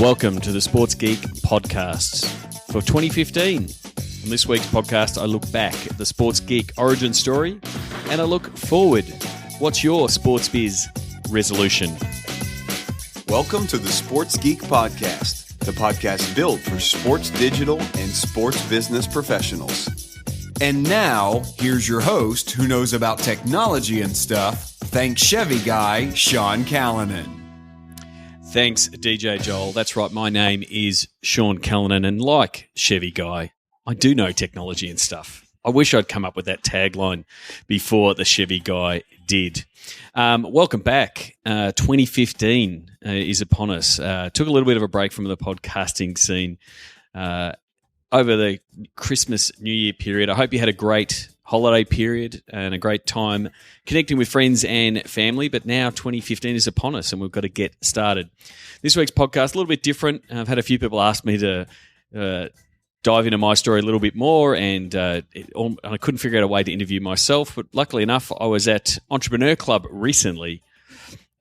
Welcome to the Sports Geek podcast for 2015. On this week's podcast, I look back at the Sports Geek origin story and I look forward. What's your sports biz resolution? Welcome to the Sports Geek podcast, the podcast built for sports digital and sports business professionals. And now, here's your host who knows about technology and stuff. Thanks Chevy guy, Sean Callanan. Thanks, DJ Joel. That's right, my name is Sean Callanan, and like Chevy Guy, I do know technology and stuff. I wish I'd come up with that tagline before the Chevy Guy did. Welcome back. 2015 is upon us. Took a little bit of a break from the podcasting scene over the Christmas, New Year period. I hope you had a great holiday period and a great time connecting with friends and family, but now 2015 is upon us and we've got to get started. This week's podcast, a little bit different. I've had a few people ask me to dive into my story a little bit more, and I couldn't figure out a way to interview myself, but luckily enough, I was at Entrepreneur Club recently,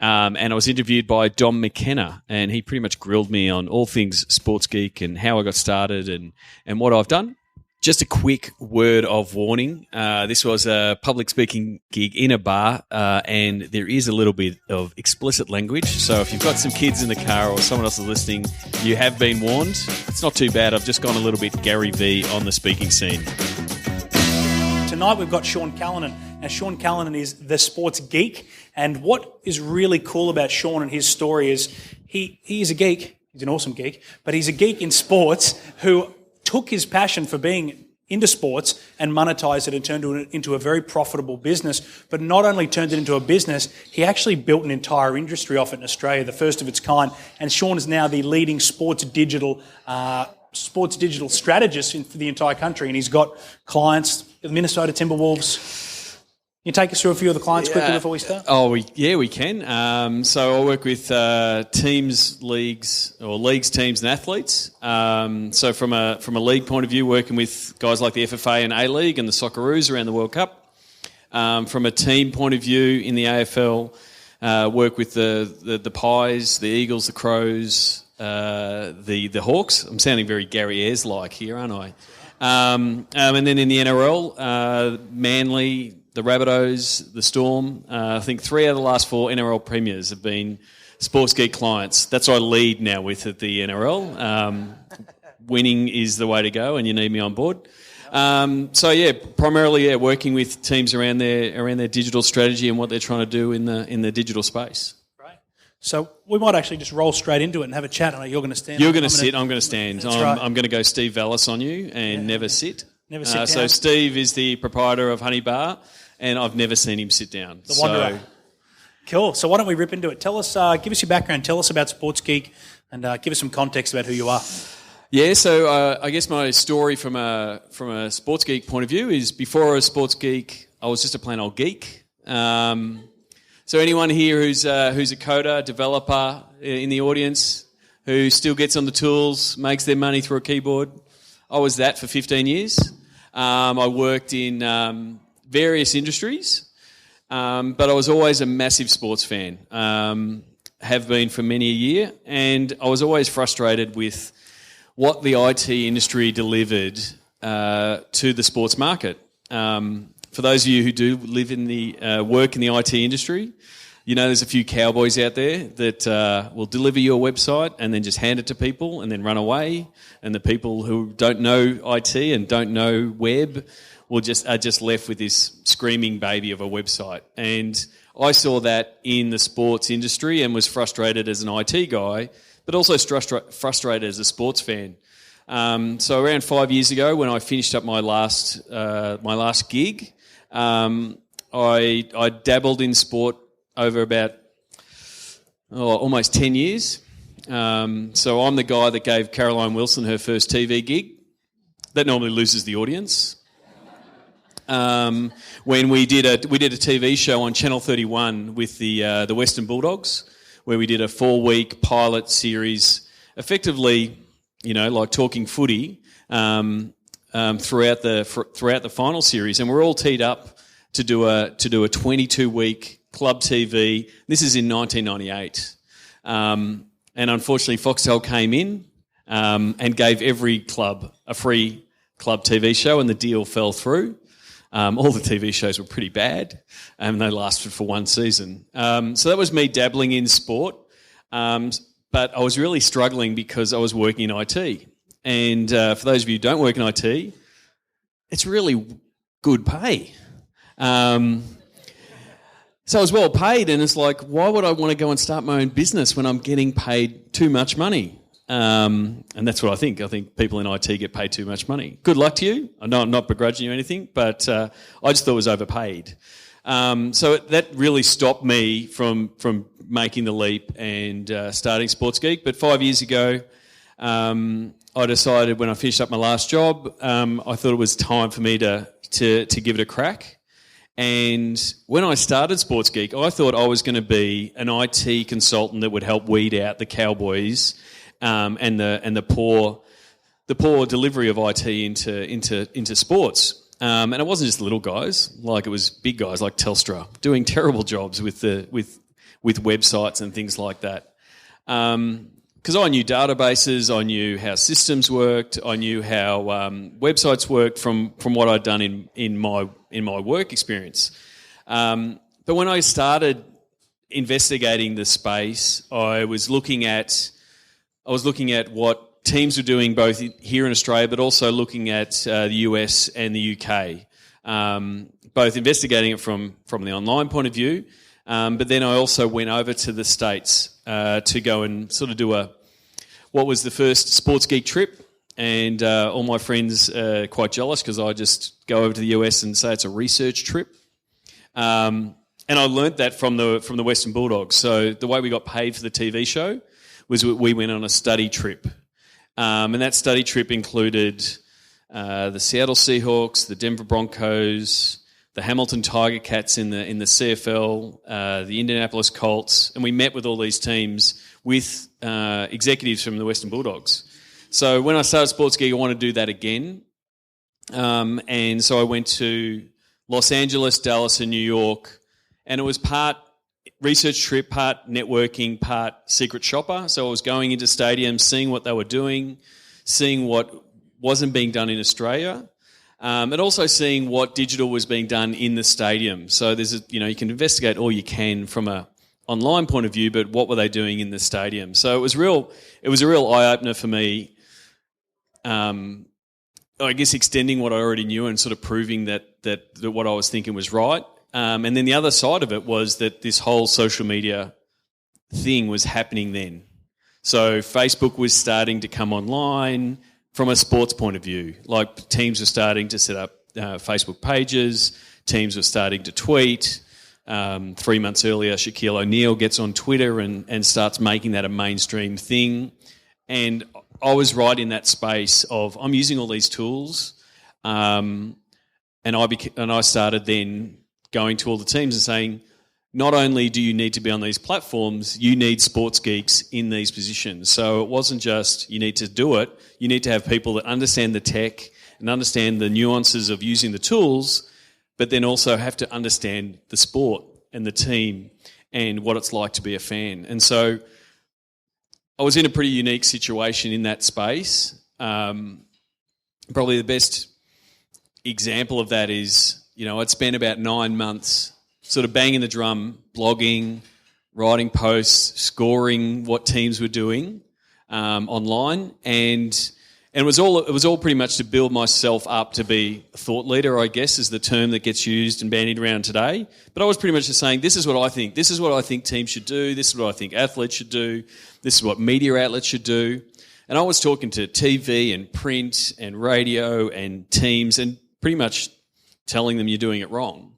and I was interviewed by Dom McKenna, and he pretty much grilled me on all things Sports Geek and how I got started and what I've done. Just a quick word of warning. This was a public speaking gig in a bar, and there is a little bit of explicit language. So if you've got some kids in the car or someone else is listening, you have been warned. It's not too bad. I've just gone a little bit Gary V on the speaking scene. Tonight we've got Sean Callanan. Now Sean Callanan is the sports geek, and what is really cool about Sean and his story is he is a geek. He's an awesome geek, but he's a geek in sports who took his passion for being into sports and monetized it and turned it into a very profitable business. But not only turned it into a business, he actually built an entire industry off it in Australia, the first of its kind. And Sean is now the leading sports digital strategist for the entire country. And he's got clients, the Minnesota Timberwolves. Can you take us through a few of the clients quickly before we start? We can. So I work with teams, leagues, teams, and athletes. So from a league point of view, working with guys like the FFA and A-League and the Socceroos around the World Cup. From a team point of view, in the AFL, work with the Pies, the Eagles, the Crows, the Hawks. I'm sounding very Gary Ayres-like here, aren't I? And then in the NRL, Manly, the Rabbitohs, the Storm. I think 3 out of the last 4 NRL premiers have been Sports Geek clients. That's what I lead now with at the NRL. Winning is the way to go, and you need me on board. Primarily working with teams around their digital strategy and what they're trying to do in the digital space. Right. So we might actually just roll straight into it and have a chat. I know you're going to stand. You're going to sit. I'm going to stand. That's right. I'm going to go Steve Vallis on you and never sit. Never sit down. So Steve is the proprietor of Honey Bar, and I've never seen him sit down. The Wanderer. Cool. So why don't we rip into it? Tell us, give us your background. Tell us about Sports Geek, and give us some context about who you are. Yeah. So I guess my story from a Sports Geek point of view is before I was Sports Geek, I was just a plain old geek. So anyone here who's a coder, developer in the audience, who still gets on the tools, makes their money through a keyboard, I was that for 15 years. I worked in various industries, but I was always a massive sports fan, have been for many a year, and I was always frustrated with what the IT industry delivered to the sports market. For those of you who do live in the work in the IT industry, you know there's a few cowboys out there that will deliver you a website and then just hand it to people and then run away, and the people who don't know IT and don't know web are just left with this screaming baby of a website. And I saw that in the sports industry and was frustrated as an IT guy, but also frustrated as a sports fan. So around 5 years ago, when I finished up my last gig, I dabbled in sport over about almost 10 years. So I'm the guy that gave Caroline Wilson her first TV gig. That normally loses the audience. When we did a TV show on Channel 31 with the Western Bulldogs, where we did a 4-week pilot series, effectively, like talking footy, throughout the final series, and we're all teed up to do a 22-week club TV. This is in 1998. And unfortunately, Foxtel came in and gave every club a free club TV show, and the deal fell through. All the TV shows were pretty bad, and they lasted for one season. So that was me dabbling in sport, but I was really struggling because I was working in IT. And for those of you who don't work in IT, it's really good pay. So I was well paid, and it's like, why would I want to go and start my own business when I'm getting paid too much money? And that's what I think. I think people in IT get paid too much money. Good luck to you. I know I'm not begrudging you anything, but I just thought it was overpaid. So that really stopped me from making the leap and starting Sports Geek. But 5 years ago, I decided when I finished up my last job, I thought it was time for me to give it a crack. And when I started Sports Geek, I thought I was going to be an IT consultant that would help weed out the cowboys and the poor delivery of IT into sports. And it wasn't just little guys, like it was big guys like Telstra doing terrible jobs with websites and things like that. Because I knew databases, I knew how systems worked, I knew how websites worked from what I'd done in my work experience. But when I started investigating the space, I was looking at what teams were doing both here in Australia, but also looking at the US and the UK. Both investigating it from the online point of view, but then I also went over to the States to go and sort of do what was the first Sports Geek trip, and all my friends are quite jealous because I just go over to the US and say it's a research trip. And I learnt that from the Western Bulldogs. So the way we got paid for the TV show was we went on a study trip. And that study trip included the Seattle Seahawks, the Denver Broncos, the Hamilton Tiger Cats in the CFL, the Indianapolis Colts, and we met with all these teams with executives from the Western Bulldogs. So when I started Sports Geek, I wanted to do that again. And so I went to Los Angeles, Dallas, and New York, and it was part research trip, part networking, part secret shopper. So I was going into stadiums, seeing what they were doing, seeing what wasn't being done in Australia, and also seeing what digital was being done in the stadium. So you can investigate all you can from a online point of view, but what were they doing in the stadium? So it was a real eye-opener for me, I guess extending what I already knew and sort of proving that what I was thinking was right. And then the other side of it was that this whole social media thing was happening then. So Facebook was starting to come online from a sports point of view. Like teams were starting to set up Facebook pages, teams were starting to tweet. 3 months earlier, Shaquille O'Neal gets on Twitter and starts making that a mainstream thing. And I was right in that space of I'm using all these tools, and I started then going to all the teams and saying, not only do you need to be on these platforms, you need sports geeks in these positions. So it wasn't just you need to do it, you need to have people that understand the tech and understand the nuances of using the tools, but then also have to understand the sport and the team and what it's like to be a fan. And so I was in a pretty unique situation in that space. Probably the best example of that is, I'd spent about 9 months sort of banging the drum, blogging, writing posts, scoring what teams were doing online, and it was all pretty much to build myself up to be a thought leader, I guess, is the term that gets used and bandied around today. But I was pretty much just saying, this is what I think. This is what I think teams should do. This is what I think athletes should do. This is what media outlets should do. And I was talking to TV and print and radio and teams and pretty much telling them you're doing it wrong.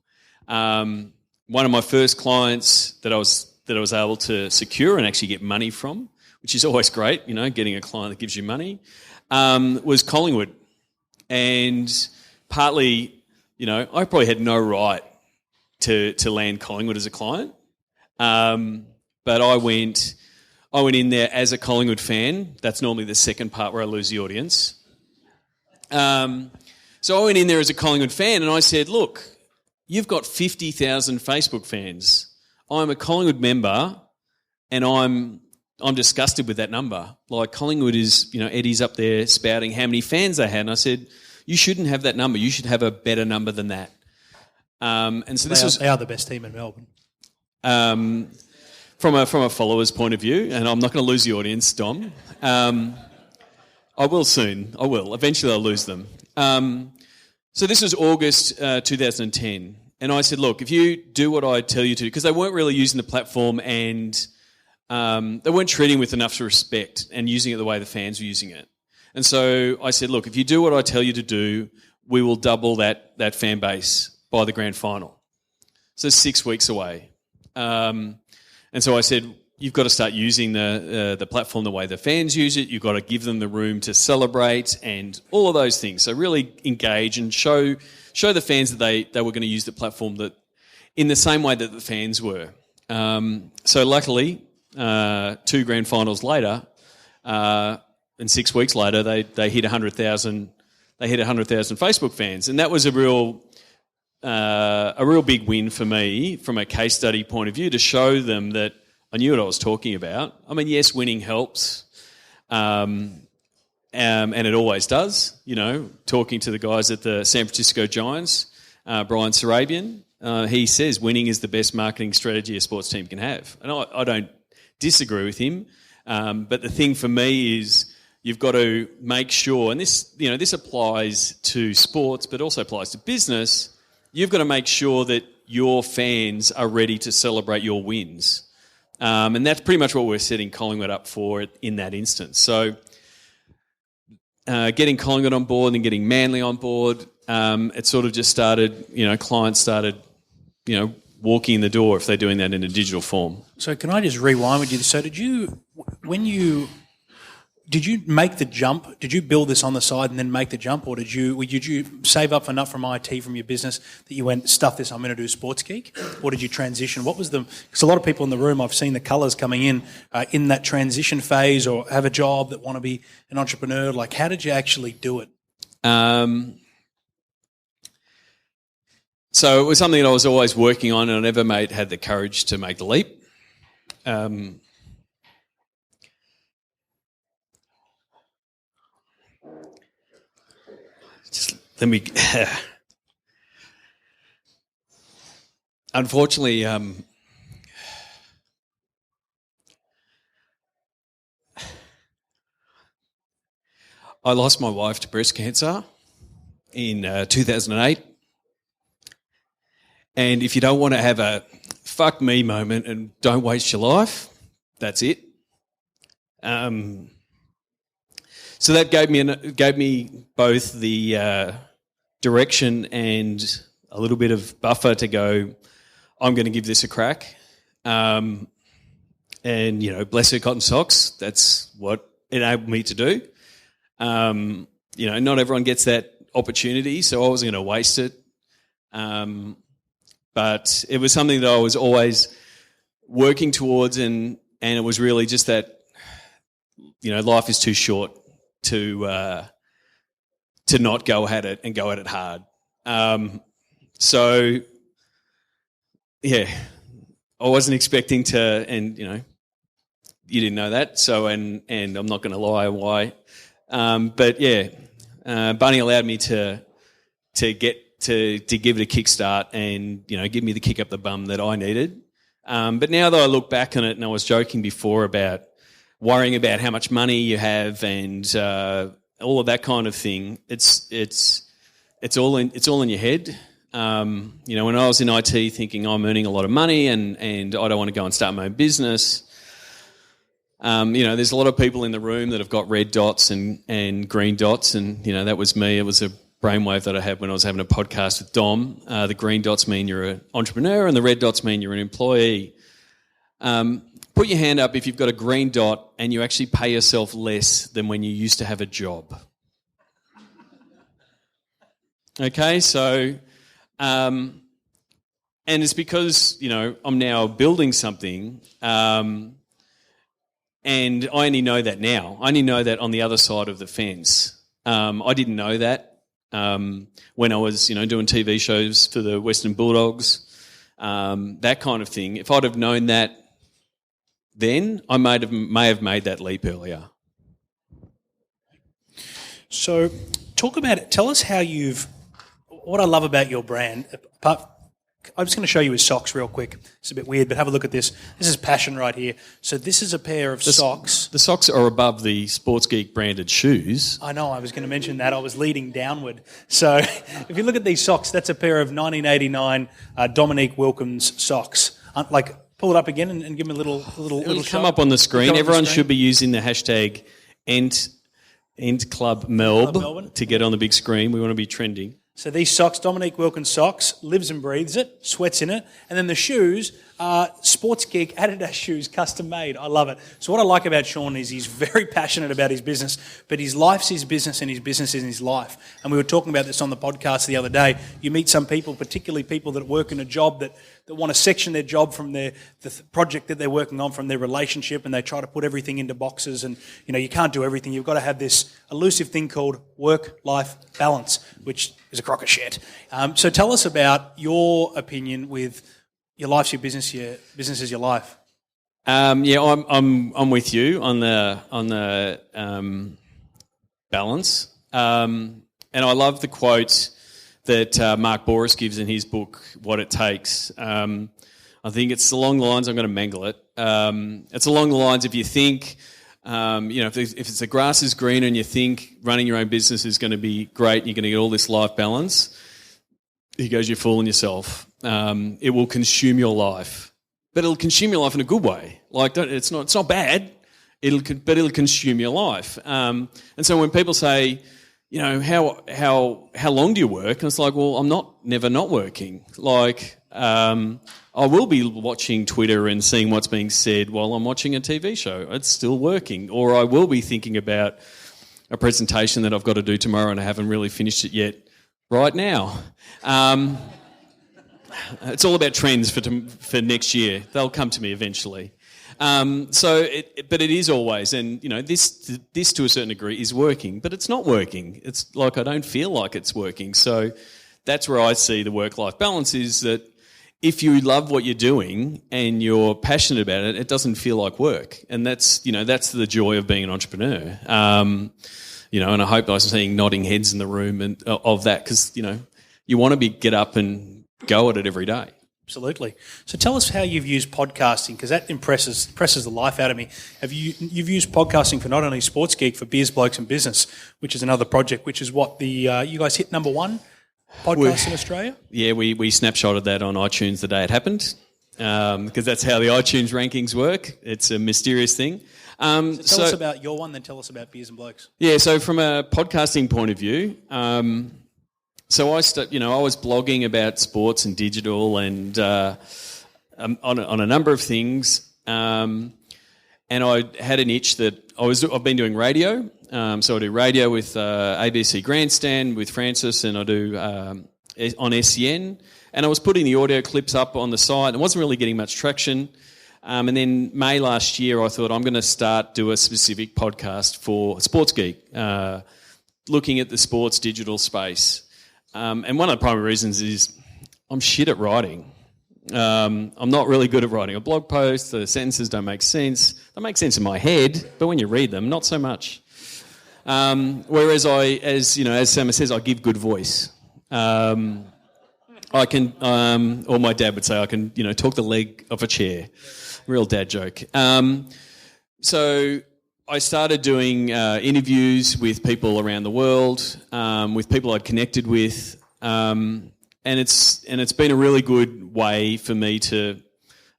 One of my first clients that I was able to secure and actually get money from, which is always great, getting a client that gives you money, was Collingwood. And partly, I probably had no right to land Collingwood as a client. But I went in there as a Collingwood fan. That's normally the second part where I lose the audience. So I went in there as a Collingwood fan and I said, look, you've got 50,000 Facebook fans. I'm a Collingwood member and I'm I'm disgusted with that number. Like Collingwood is, Eddie's up there spouting how many fans they had, and I said, you shouldn't have that number. You should have a better number than that. And so they are the best team in Melbourne. From a follower's point of view, and I'm not going to lose the audience, Dom. I will soon. I will. Eventually I'll lose them. So this was August 2010. And I said, look, if you do what I tell you to, because they weren't really using the platform and they weren't treating with enough respect and using it the way the fans were using it. And so I said, look, if you do what I tell you to do, we will double that fan base by the grand final. So 6 weeks away. And so I said, you've got to start using the platform the way the fans use it. You've got to give them the room to celebrate and all of those things. So really engage and show the fans that they were going to use the platform that in the same way that the fans were. So luckily, 2 grand finals later, and 6 weeks later, they hit 100,000. They hit 100,000 Facebook fans, and that was a real big win for me from a case study point of view to show them that I knew what I was talking about. I mean, yes, winning helps, and it always does. Talking to the guys at the San Francisco Giants, Brian Sarabian, he says winning is the best marketing strategy a sports team can have, and I don't disagree with him. But the thing for me is you've got to make sure, and this applies to sports, but also applies to business. You've got to make sure that your fans are ready to celebrate your wins. And that's pretty much what we're setting Collingwood up for in that instance. So getting Collingwood on board and getting Manly on board, it sort of just started, clients started, walking in the door if they're doing that in a digital form. So can I just rewind with you? So did you make the jump? Did you build this on the side and then make the jump, or did you save up enough from IT from your business that you went, stuff this, I'm going to do Sports Geek? Or did you transition? What was because a lot of people in the room, I've seen the colours coming in that transition phase or have a job that want to be an entrepreneur. Like, how did you actually do it? So it was something that I was always working on, and I never had the courage to make the leap. Just let me. Unfortunately, I lost my wife to breast cancer in 2008. And if you don't want to have a fuck me moment and don't waste your life, that's it. So that gave me both the direction and a little bit of buffer to go, I'm going to give this a crack. And, bless her cotton socks, that's what it enabled me to do. Not everyone gets that opportunity, so I wasn't going to waste it. But it was something that I was always working towards, and it was really just that, life is too short to not go at it and go at it hard. So, yeah, I wasn't expecting to, and you didn't know that. So, and I'm not going to lie why, but yeah, Bunny allowed me to give it a kickstart and give me the kick up the bum that I needed. But now that I look back on it, and I was joking before about worrying about how much money you have and all of that kind of thing, it's all in your head. When I was in IT thinking I'm earning a lot of money and I don't want to go and start my own business, there's a lot of people in the room that have got red dots and green dots, and that was me. It was a brainwave that I had when I was having a podcast with Dom. The green dots mean you're an entrepreneur and the red dots mean you're an employee. Put your hand up if you've got a green dot and you actually pay yourself less than when you used to have a job. Okay, so, and it's because, I'm now building something, and I only know that now. I only know that on the other side of the fence. I didn't know that when I was, doing TV shows for the Western Bulldogs, that kind of thing. If I'd have known that, then, I may have made that leap earlier. So, talk about it. Tell us how what I love about your brand. I'm just going to show you his socks real quick. It's a bit weird, but have a look at this. This is passion right here. So this is a pair of socks. The socks are above the Sports Geek branded shoes. I know, I was going to mention that. I was leading downward. So if you look at these socks, that's a pair of 1989 Dominique Wilkins socks. Pull it up again and give me a little It'll shot. come up on the screen. Everyone should be using the hashtag #EntClubMelb to get on the big screen. We want to be trending. So these socks, Dominique Wilkins socks, lives and breathes it, sweats in it. And then the shoes are Sports Geek Adidas shoes, custom made. I love it. So what I like about Sean is he's very passionate about his business, but his life's his business and his business is his life. And we were talking about this on the podcast the other day. You meet some people, particularly people that work in a job that want to section their job from the project that they're working on, from their relationship, and they try to put everything into boxes. And, you can't do everything. You've got to have this elusive thing called work-life balance, which is a crock of shit. So tell us about your opinion with your life's your business, your business is your life. I'm with you on the balance. And I love the quote that Mark Boris gives in his book, What It Takes. I think it's along the lines, I'm going to mangle it. It's along the lines, if you think, if it's the grass is greener and you think running your own business is going to be great and you're going to get all this life balance, he goes, you're fooling yourself. It will consume your life. But it'll consume your life in a good way. It's not bad, but it'll consume your life. And so when people say, how long do you work? And it's like, well, I'm never not working. I will be watching Twitter and seeing what's being said while I'm watching a TV show. It's still working. Or I will be thinking about a presentation that I've got to do tomorrow and I haven't really finished it yet right now. It's all about trends for next year. They'll come to me eventually. But it is always, and this to a certain degree is working, but it's not working. It's like I don't feel like it's working. So that's where I see the work-life balance is that if you love what you're doing and you're passionate about it, it doesn't feel like work, and that's the joy of being an entrepreneur. And I hope I'm seeing nodding heads in the room and of that because you want to get up and go at it every day. Absolutely. So tell us how you've used podcasting, because that impresses the life out of me. You've used podcasting for not only Sports Geek, for Beers, Blokes and Business, which is another project, which is what you guys hit number one podcast in Australia? Yeah, we snapshotted that on iTunes the day it happened, because that's how the iTunes rankings work. It's a mysterious thing. So tell us about your one, then tell us about Beers and Blokes. Yeah, so from a podcasting point of view, so I was blogging about sports and digital and on a number of things, and I had an itch that I've been doing radio. So I do radio with ABC Grandstand with Francis, and I do on SEN. And I was putting the audio clips up on the site. It wasn't really getting much traction. And then May last year, I thought I'm going to do a specific podcast for Sports Geek, looking at the sports digital space. And one of the primary reasons is I'm shit at writing. I'm not really good at writing a blog post. The sentences don't make sense. They make sense in my head, but when you read them, not so much. Whereas as Sam says, I give good voice. I can, or my dad would say, I can, talk the leg off a chair. Real dad joke. So I started doing interviews with people around the world, with people I'd connected with, and it's been a really good way for me to,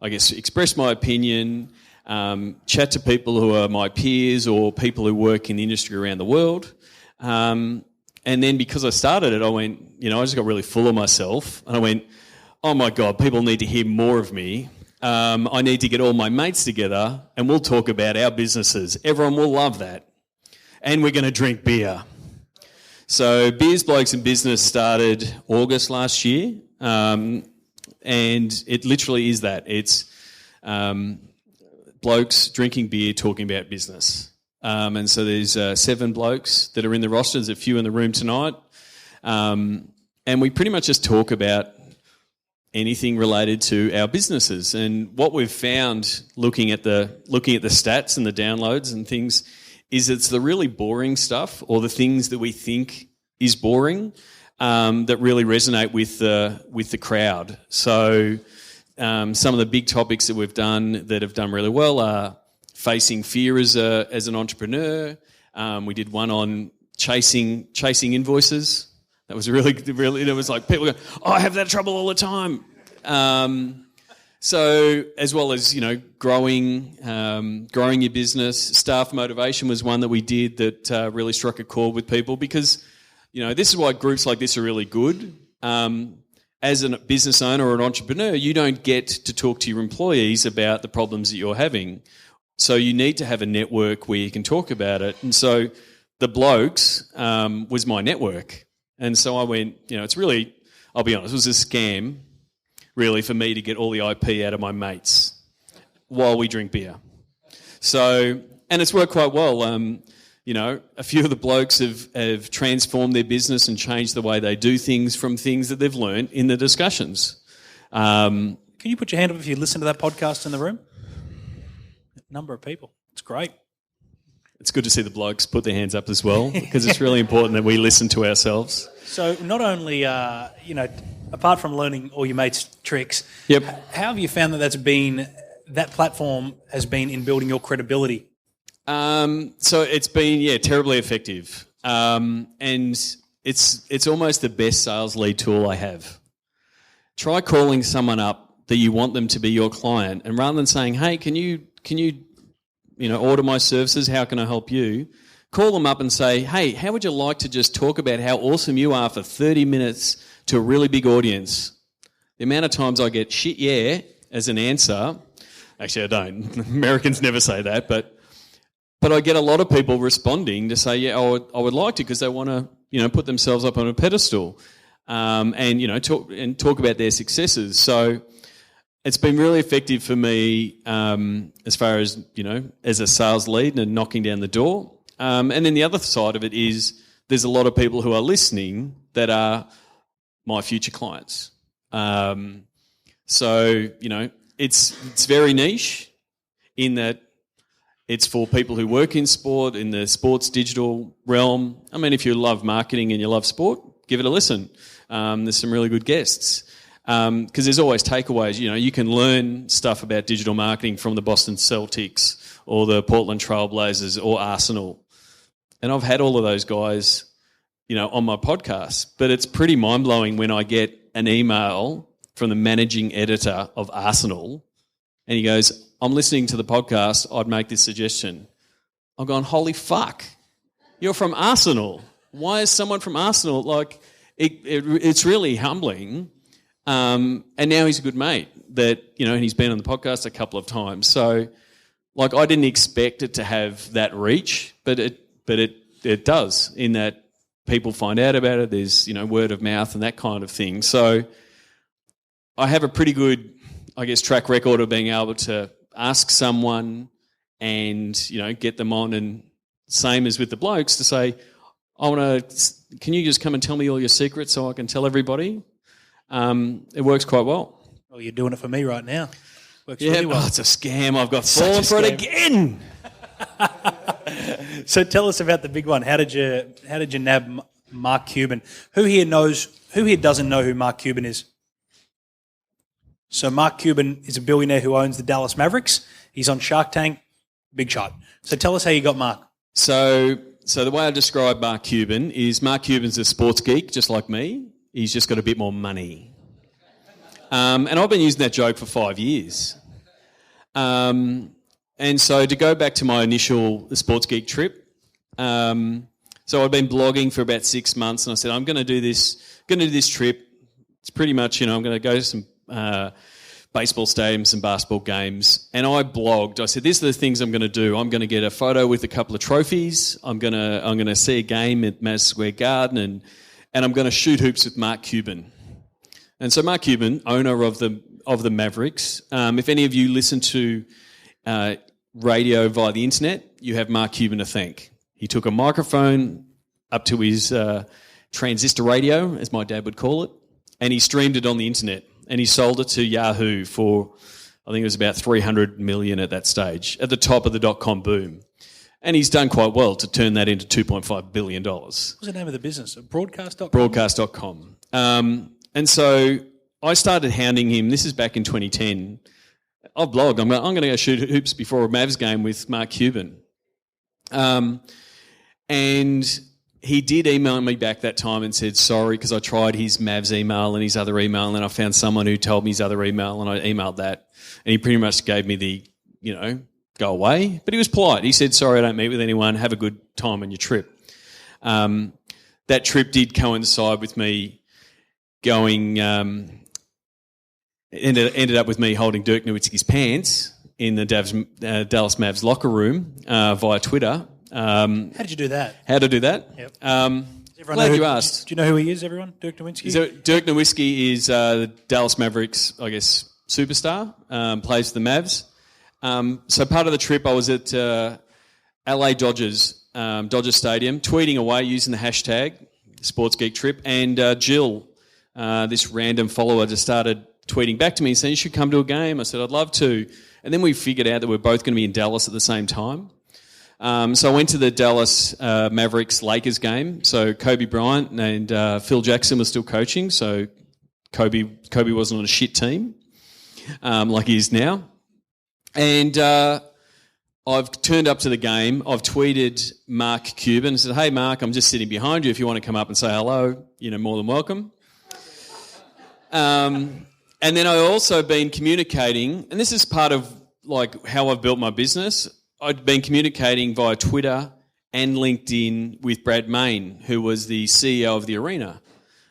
I guess, express my opinion, chat to people who are my peers or people who work in the industry around the world. And then because I started it, I went, I just got really full of myself, and I went, oh my God, people need to hear more of me. I need to get all my mates together and we'll talk about our businesses. Everyone will love that. And we're going to drink beer. So Beers, Blokes and Business started August last year, and it literally is that. It's blokes drinking beer, talking about business. And so there's 7 blokes that are in the roster. There's a few in the room tonight. And we pretty much just talk about anything related to our businesses. And what we've found looking at the stats and the downloads and things is it's the really boring stuff or the things that we think is boring that really resonate with the crowd. So some of the big topics that we've done that have done really well are facing fear as an entrepreneur. We did one on chasing invoices. That was really, it was like people go, oh, I have that trouble all the time. So as well as, growing your business, staff motivation was one that we did that really struck a chord with people because, this is why groups like this are really good. As a business owner or an entrepreneur, you don't get to talk to your employees about the problems that you're having. So you need to have a network where you can talk about it. And so the blokes was my network. And so I went, it's really, I'll be honest, it was a scam, really, for me to get all the IP out of my mates while we drink beer. So, and it's worked quite well. A few of the blokes have transformed their business and changed the way they do things from things that they've learned in the discussions. Can you put your hand up if you listen to that podcast in the room? A number of people. It's great. It's good to see the blokes put their hands up as well because it's really important that we listen to ourselves. So not only, apart from learning all your mates' tricks, yep. How have you found that platform has been in building your credibility? So it's been, terribly effective. And it's almost the best sales lead tool I have. Try calling someone up that you want them to be your client, and rather than saying, hey, can you order my services, how can I help you? Call them up and say, hey, how would you like to just talk about how awesome you are for 30 minutes to a really big audience? The amount of times I get shit yeah as an answer, actually I don't, Americans never say that, but I get a lot of people responding to say, yeah, I would like to because they want to, put themselves up on a pedestal and talk about their successes. So it's been really effective for me as far as, as a sales lead and knocking down the door. And then the other side of it is there's a lot of people who are listening that are my future clients. So, it's very niche in that it's for people who work in sport, in the sports digital realm. I mean, if you love marketing and you love sport, give it a listen. There's some really good guests. Because there's always takeaways. You can learn stuff about digital marketing from the Boston Celtics or the Portland Trail Blazers or Arsenal. And I've had all of those guys, on my podcast. But it's pretty mind-blowing when I get an email from the managing editor of Arsenal and he goes, I'm listening to the podcast, I'd make this suggestion. I'm going, holy fuck, you're from Arsenal. Why is someone from Arsenal? Like, it's really humbling. And now he's a good mate that, and he's been on the podcast a couple of times. So, like, I didn't expect it to have that reach, but it does in that people find out about it. There's, word of mouth and that kind of thing. So I have a pretty good, track record of being able to ask someone and, get them on, and same as with the blokes to say, can you just come and tell me all your secrets so I can tell everybody? It works quite well. Well, you're doing it for me right now. Works really well. Oh, it's a scam. I've got fallen for it again. So tell us about the big one. How did you nab Mark Cuban? Who here doesn't know who Mark Cuban is? So Mark Cuban is a billionaire who owns the Dallas Mavericks. He's on Shark Tank. Big shot. So tell us how you got Mark. So the way I describe Mark Cuban is Mark Cuban's a sports geek, just like me. He's just got a bit more money. And I've been using that joke for 5 years. And so to go back to my initial Sports Geek trip, so I'd been blogging for about 6 months, and I said, I'm going to do this trip. It's pretty much, I'm going to go to some baseball stadiums and basketball games. And I blogged. I said, these are the things I'm going to do. I'm going to get a photo with a couple of trophies. I'm going to see a game at Madison Square Garden, and I'm going to shoot hoops with Mark Cuban. And so Mark Cuban, owner of the Mavericks, if any of you listen to radio via the internet, you have Mark Cuban to thank. He took a microphone up to his transistor radio, as my dad would call it, and he streamed it on the internet. and he sold it to Yahoo for, I think it was about 300 million at that stage, at the top of the .com boom. And he's done quite well to turn that into $2.5 billion. What's the name of the business? Broadcast.com? Broadcast.com. And so I started hounding him. This is back in 2010. I've blogged. I'm going to go shoot hoops before a Mavs game with Mark Cuban. And he did email me back that time and said, sorry, because I tried his Mavs email and his other email, and then I found someone who told me his other email, and I emailed that. And he pretty much gave me the, go away. But he was polite. He said, sorry, I don't meet with anyone. Have a good time on your trip. That trip did coincide with me going, ended up with me holding Dirk Nowitzki's pants in the Dallas Mavs locker room via Twitter. How did you do that? How to do that? Yep. Glad you asked. Do you know who he is, everyone? Dirk Nowitzki? So Dirk Nowitzki is the Dallas Mavericks, I guess, superstar, plays for the Mavs. So part of the trip I was at LA Dodgers Stadium, tweeting away using the hashtag SportsGeekTrip, and Jill, this random follower, just started tweeting back to me saying, you should come to a game. I said, I'd love to. And then we figured out that we're both going to be in Dallas at the same time. So I went to the Dallas Mavericks-Lakers game. So Kobe Bryant and Phil Jackson were still coaching. So Kobe wasn't on a shit team like he is now. And I've turned up to the game. I've tweeted Mark Cuban and said, hey, Mark, I'm just sitting behind you. If you want to come up and say hello, more than welcome. And then I've also been communicating, and this is part of how I've built my business. I'd been communicating via Twitter and LinkedIn with Brad Main, who was the CEO of the arena.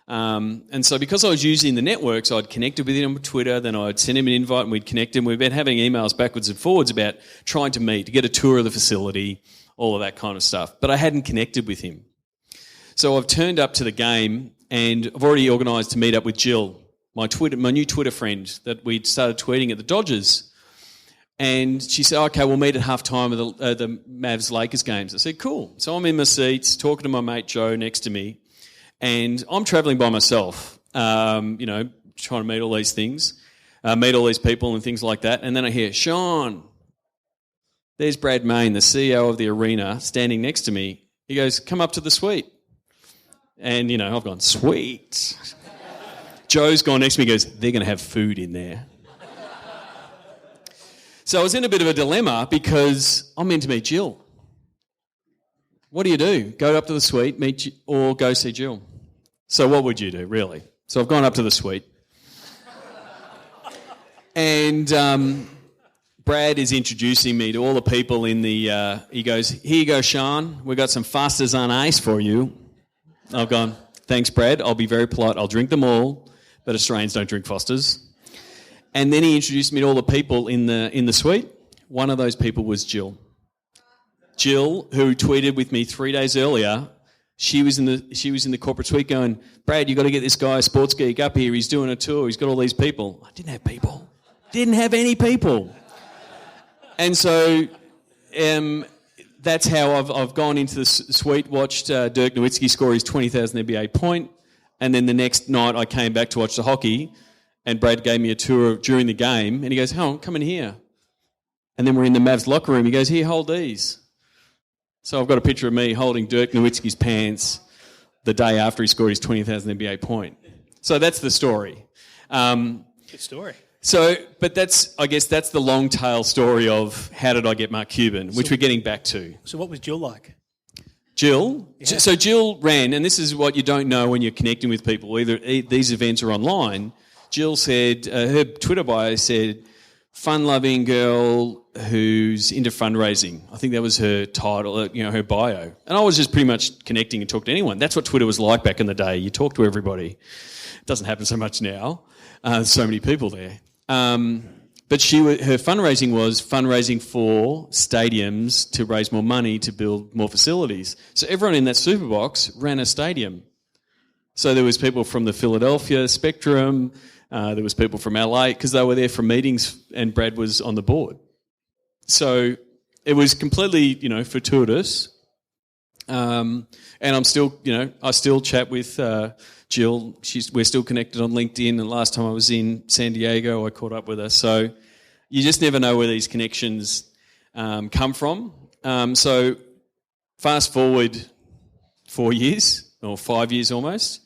And so because I was using the networks, I'd connected with him on Twitter, then I'd send him an invite and we'd connect him. We've been having emails backwards and forwards about trying to meet, to get a tour of the facility, all of that kind of stuff. But I hadn't connected with him. So I've turned up to the game and I've already organised to meet up with Jill, my new Twitter friend that we'd started tweeting at the Dodgers. And she said, okay, we'll meet at halftime of the Mavs-Lakers games. I said, cool. So I'm in my seats talking to my mate Joe next to me. And I'm travelling by myself, trying to meet all these things, meet all these people and things like that. And then I hear, Sean, there's Brad Main, the CEO of the arena, standing next to me. He goes, come up to the suite. And, I've gone, sweet. Joe's gone next to me and goes, they're going to have food in there. So I was in a bit of a dilemma because I'm meant to meet Jill. What do you do? Go up to the suite, or go see Jill? So what would you do, really? So I've gone up to the suite. And Brad is introducing me to all the people in the... he goes, here you go, Sean. We've got some Fosters on ice for you. I've gone, thanks, Brad. I'll be very polite. I'll drink them all, but Australians don't drink Fosters. And then he introduced me to all the people in the suite. One of those people was Jill. Jill, who tweeted with me 3 days earlier, she was in the corporate suite going, Brad, you got to get this guy, Sports Geek, up here. He's doing a tour. He's got all these people. I didn't have people. Didn't have any people. And so that's how I've gone into the suite, watched Dirk Nowitzki score his 20,000 NBA point, and then the next night I came back to watch the hockey, and Brad gave me a tour during the game, and he goes, oh, come in here. And then we're in the Mavs locker room. He goes, here, hold these. So I've got a picture of me holding Dirk Nowitzki's pants the day after he scored his 20,000 NBA point. So that's the story. Good story. So, but I guess that's the long tail story of how did I get Mark Cuban, which we're getting back to. So what was Jill like? Jill? Yeah. So Jill ran, and this is what you don't know when you're connecting with people, either these events are online. Jill said, her Twitter bio said, fun-loving girl who's into fundraising. I think that was her title, her bio. And I was just pretty much connecting and talking to anyone. That's what Twitter was like back in the day. You talk to everybody. It doesn't happen so much now. There's so many people there. But her fundraising was fundraising for stadiums to raise more money to build more facilities. So everyone in that super box ran a stadium. So there was people from the Philadelphia Spectrum, there was people from LA, because they were there for meetings and Brad was on the board. So it was completely, fortuitous. And I'm still, I still chat with Jill. We're still connected on LinkedIn. And last time I was in San Diego, I caught up with her. So you just never know where these connections come from. So fast forward 4 years or 5 years almost.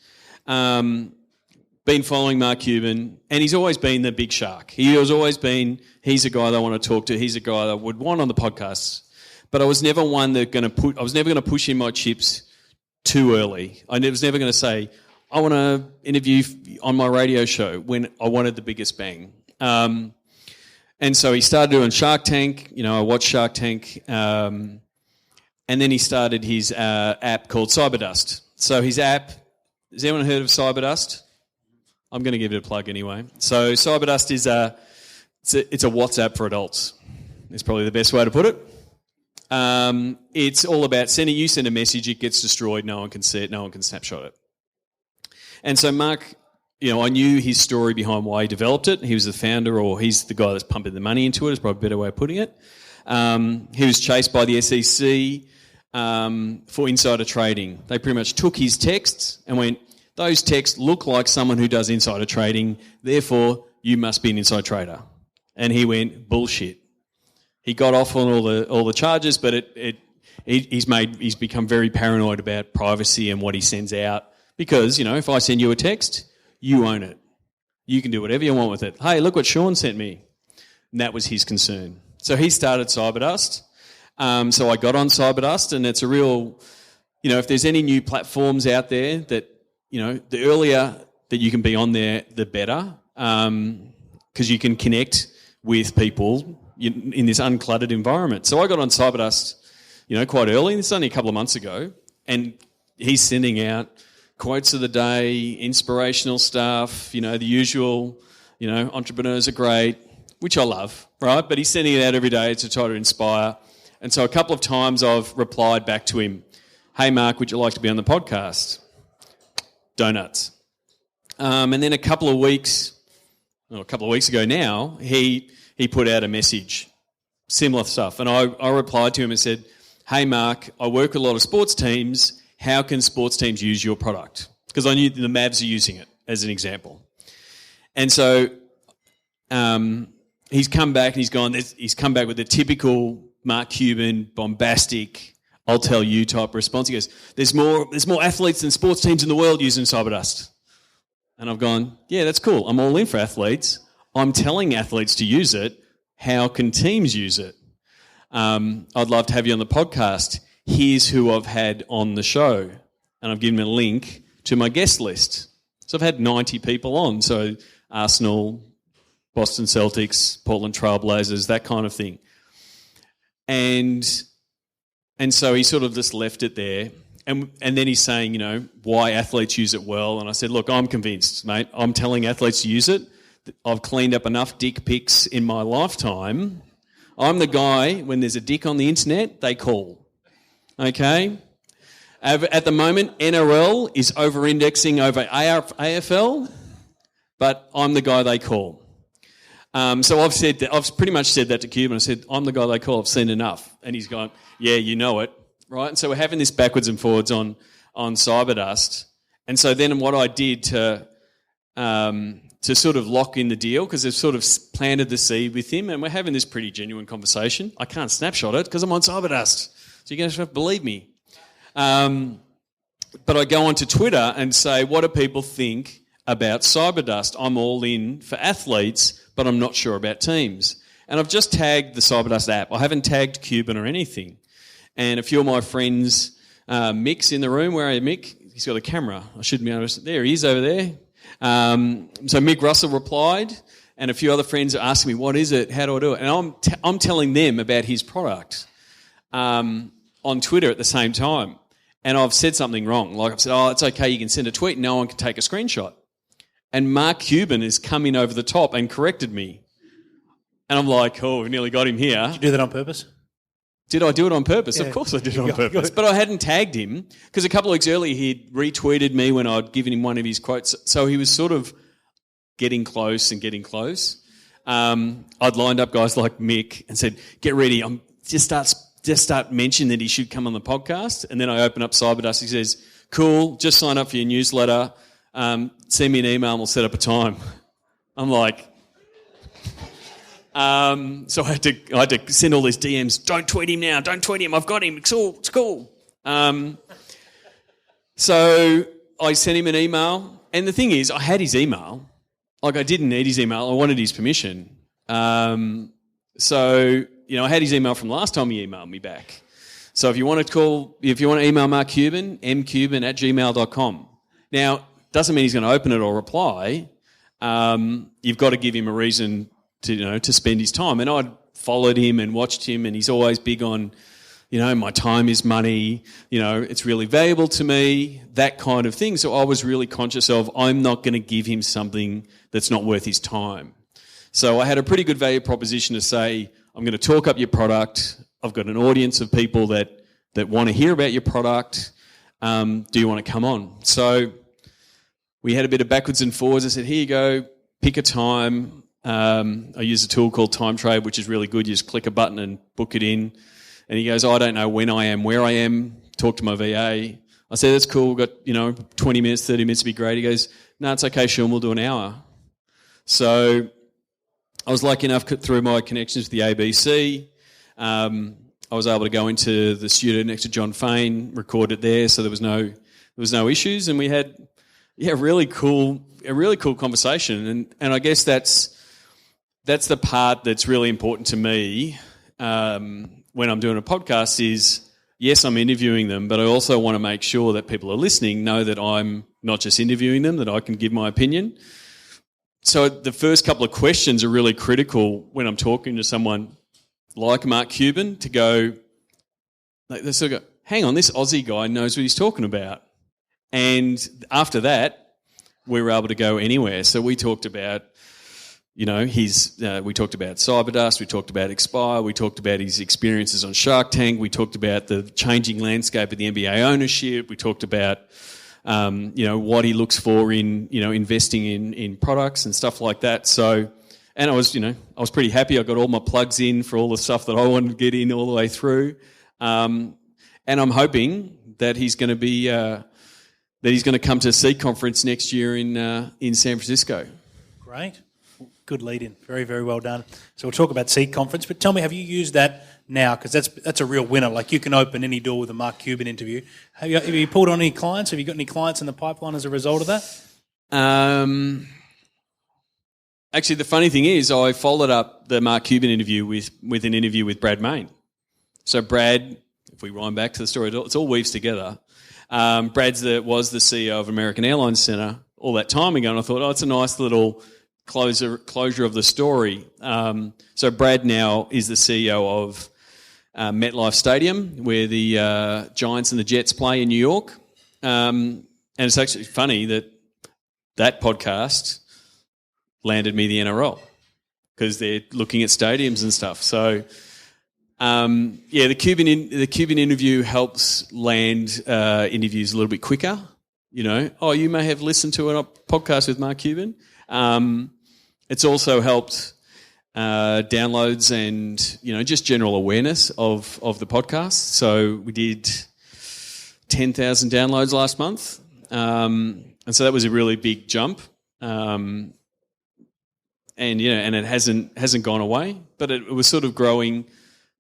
Been following Mark Cuban, and he's always been the big shark. He's a guy that I want to talk to. He's a guy that I would want on the podcast. But I was never one that I was never going to push in my chips too early. I was never going to say, I want to interview on my radio show when I wanted the biggest bang. And so he started doing Shark Tank. I watched Shark Tank. And then he started his app called Cyberdust. So his app, has anyone heard of Cyberdust? I'm going to give it a plug anyway. So Cyberdust is it's a WhatsApp for adults. It's probably the best way to put it. It's all about you send a message, it gets destroyed, no one can see it, no one can snapshot it. And so Mark, I knew his story behind why he developed it. He was the founder, or he's the guy that's pumping the money into it, is probably a better way of putting it. He was chased by the SEC for insider trading. They pretty much took his texts and went, those texts look like someone who does insider trading, therefore you must be an inside trader. And he went, bullshit. He got off on all the charges, but he's become very paranoid about privacy and what he sends out. Because, if I send you a text, you own it. You can do whatever you want with it. Hey, look what Sean sent me. And that was his concern. So he started Cyberdust. So I got on Cyberdust, and it's a real, if there's any new platforms out there that, the earlier that you can be on there, the better, because you can connect with people in this uncluttered environment. So I got on Cyberdust, quite early. This is only a couple of months ago, and he's sending out quotes of the day, inspirational stuff, the usual, entrepreneurs are great, which I love, right? But he's sending it out every day to try to inspire. And so a couple of times I've replied back to him, hey, Mark, would you like to be on the podcast? Donuts. And then a couple of weeks ago now, he put out a message, similar stuff. And I replied to him and said, hey, Mark, I work with a lot of sports teams. How can sports teams use your product? Because I knew the Mavs are using it as an example. And so he's come back and he's come back with the typical Mark Cuban, bombastic, I'll tell you type response. He goes, there's more athletes than sports teams in the world using Cyberdust. And I've gone, yeah, that's cool. I'm all in for athletes. I'm telling athletes to use it. How can teams use it? I'd love to have you on the podcast. Here's who I've had on the show. And I've given him a link to my guest list. So I've had 90 people on. So Arsenal, Boston Celtics, Portland Trailblazers, that kind of thing. And so he sort of just left it there. And then he's saying, why athletes use it well. And I said, look, I'm convinced, mate. I'm telling athletes to use it. I've cleaned up enough dick pics in my lifetime. I'm the guy, when there's a dick on the internet, they call. Okay? At the moment, NRL is over-indexing over AFL, but I'm the guy they call. So I've pretty much said that to Cuban. I said, I'm the guy they call. I've seen enough. And he's gone, yeah, you know it, right? And so we're having this backwards and forwards on Cyberdust. And so then what I did to sort of lock in the deal, because they've sort of planted the seed with him, and we're having this pretty genuine conversation. I can't snapshot it because I'm on Cyberdust, so you're going to have to believe me. But I go onto Twitter and say, what do people think about Cyberdust? I'm all in for athletes, but I'm not sure about teams. And I've just tagged the Cyberdust app. I haven't tagged Cuban or anything. And a few of my friends, Mick's in the room. Where are you, Mick? He's got a camera. I shouldn't be able to... There he is over there. So Mick Russell replied, and a few other friends are asking me, what is it? How do I do it? And I'm telling them about his product on Twitter at the same time. And I've said something wrong. Like I've said, it's okay, you can send a tweet, no one can take a screenshot. And Mark Cuban has come in over the top and corrected me. And I'm like, oh, we nearly got him here. Did you do that on purpose? Did I do it on purpose? Yeah. Of course I did it on purpose. But I hadn't tagged him because a couple of weeks earlier he'd retweeted me when I'd given him one of his quotes. So he was sort of getting close and getting close. I'd lined up guys like Mick and said, get ready, just start just start mentioning that he should come on the podcast. And then I open up Cyberdust. He says, cool, just sign up for your newsletter. Send me an email and we'll set up a time. I'm like... so I had to send all these DMs. Don't tweet him now. Don't tweet him. I've got him. It's cool. So I sent him an email. And the thing is, I had his email. Like, I didn't need his email. I wanted his permission. So, I had his email from last time he emailed me back. So if you want to email Mark Cuban, mcuban@gmail.com. Now, doesn't mean he's going to open it or reply. You've got to give him a reason to spend his time. And I'd followed him and watched him, and he's always big on, my time is money, it's really valuable to me, that kind of thing. So I was really conscious of, I'm not going to give him something that's not worth his time. So I had a pretty good value proposition to say, I'm going to talk up your product. I've got an audience of people that want to hear about your product. Do you want to come on? So we had a bit of backwards and forwards. I said, here you go, pick a time. I use a tool called Time Trade, which is really good. You just click a button and book it in. And he goes, I don't know when I am, where I am. Talk to my VA. I said, that's cool. We've got, 20 minutes, 30 minutes to be great. He goes, no, it's okay, Sean. We'll do an hour. So I was lucky enough through my connections with the ABC. I was able to go into the studio next to John Fain, record it there. So there was no issues. And we had, a really cool conversation. And I guess that's the part that's really important to me when I'm doing a podcast is, yes, I'm interviewing them, but I also want to make sure that people are listening know that I'm not just interviewing them, that I can give my opinion. So the first couple of questions are really critical when I'm talking to someone like Mark Cuban to go, they sort of go, hang on, this Aussie guy knows what he's talking about. And after that, we were able to go anywhere. So we talked about, we talked about Cyberdust, we talked about Expire, we talked about his experiences on Shark Tank, we talked about the changing landscape of the NBA ownership, we talked about, what he looks for in, investing in products and stuff like that. So, and I was pretty happy. I got all my plugs in for all the stuff that I wanted to get in all the way through. And I'm hoping that he's going to be, come to a Seek conference next year in San Francisco. Great. Good lead-in. Very, very well done. So we'll talk about Seek conference, but tell me, have you used that now? Because that's a real winner. Like, you can open any door with a Mark Cuban interview. Have you pulled on any clients? Have you got any clients in the pipeline as a result of that? Actually, the funny thing is I followed up the Mark Cuban interview with an interview with Brad Main. So Brad, if we wind back to the story, it's all weaves together. Brad was the CEO of American Airlines Centre all that time ago, and I thought, it's a nice little closure of the story. So Brad now is the CEO of MetLife Stadium, where the Giants and the Jets play in New York. And it's actually funny that podcast landed me the NRL because they're looking at stadiums and stuff. So, the Cuban interview helps land interviews a little bit quicker. You may have listened to a podcast with Mark Cuban. It's also helped downloads and just general awareness of the podcast. So we did 10,000 downloads last month, and so that was a really big jump. And it hasn't gone away, but it was sort of growing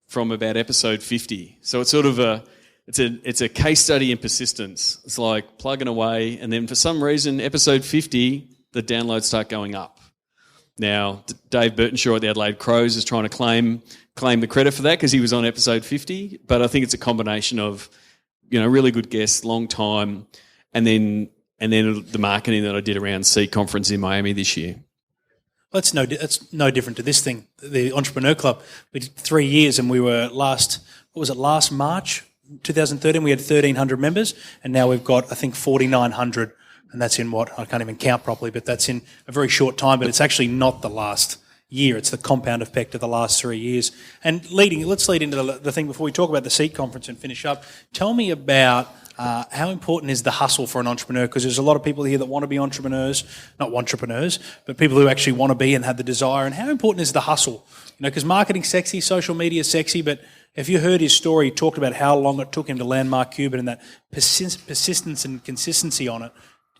from about episode 50. So it's sort of it's a case study in persistence. It's like plugging away, and then for some reason, episode 50, the downloads start going up. Now, Dave Burtonshaw at the Adelaide Crows is trying to claim the credit for that because he was on episode 50, but I think it's a combination of, really good guests, long time, and then the marketing that I did around Seek conference in Miami this year. Well, that's no different to this thing, the Entrepreneur Club. We did 3 years, and we were last March 2013, we had 1,300 members, and now we've got, I think, 4,900. And that's in I can't even count properly, but that's in a very short time. But it's actually not the last year. It's the compound effect of the last 3 years. And let's lead into the thing before we talk about the Seek conference and finish up. Tell me about how important is the hustle for an entrepreneur? Because there's a lot of people here that want to be entrepreneurs, not entrepreneurs, but people who actually want to be and have the desire. And how important is the hustle? Because marketing's sexy, social media is sexy, but If you heard his story, he talked about how long it took him to land Mark Cuban and that persistence and consistency on it.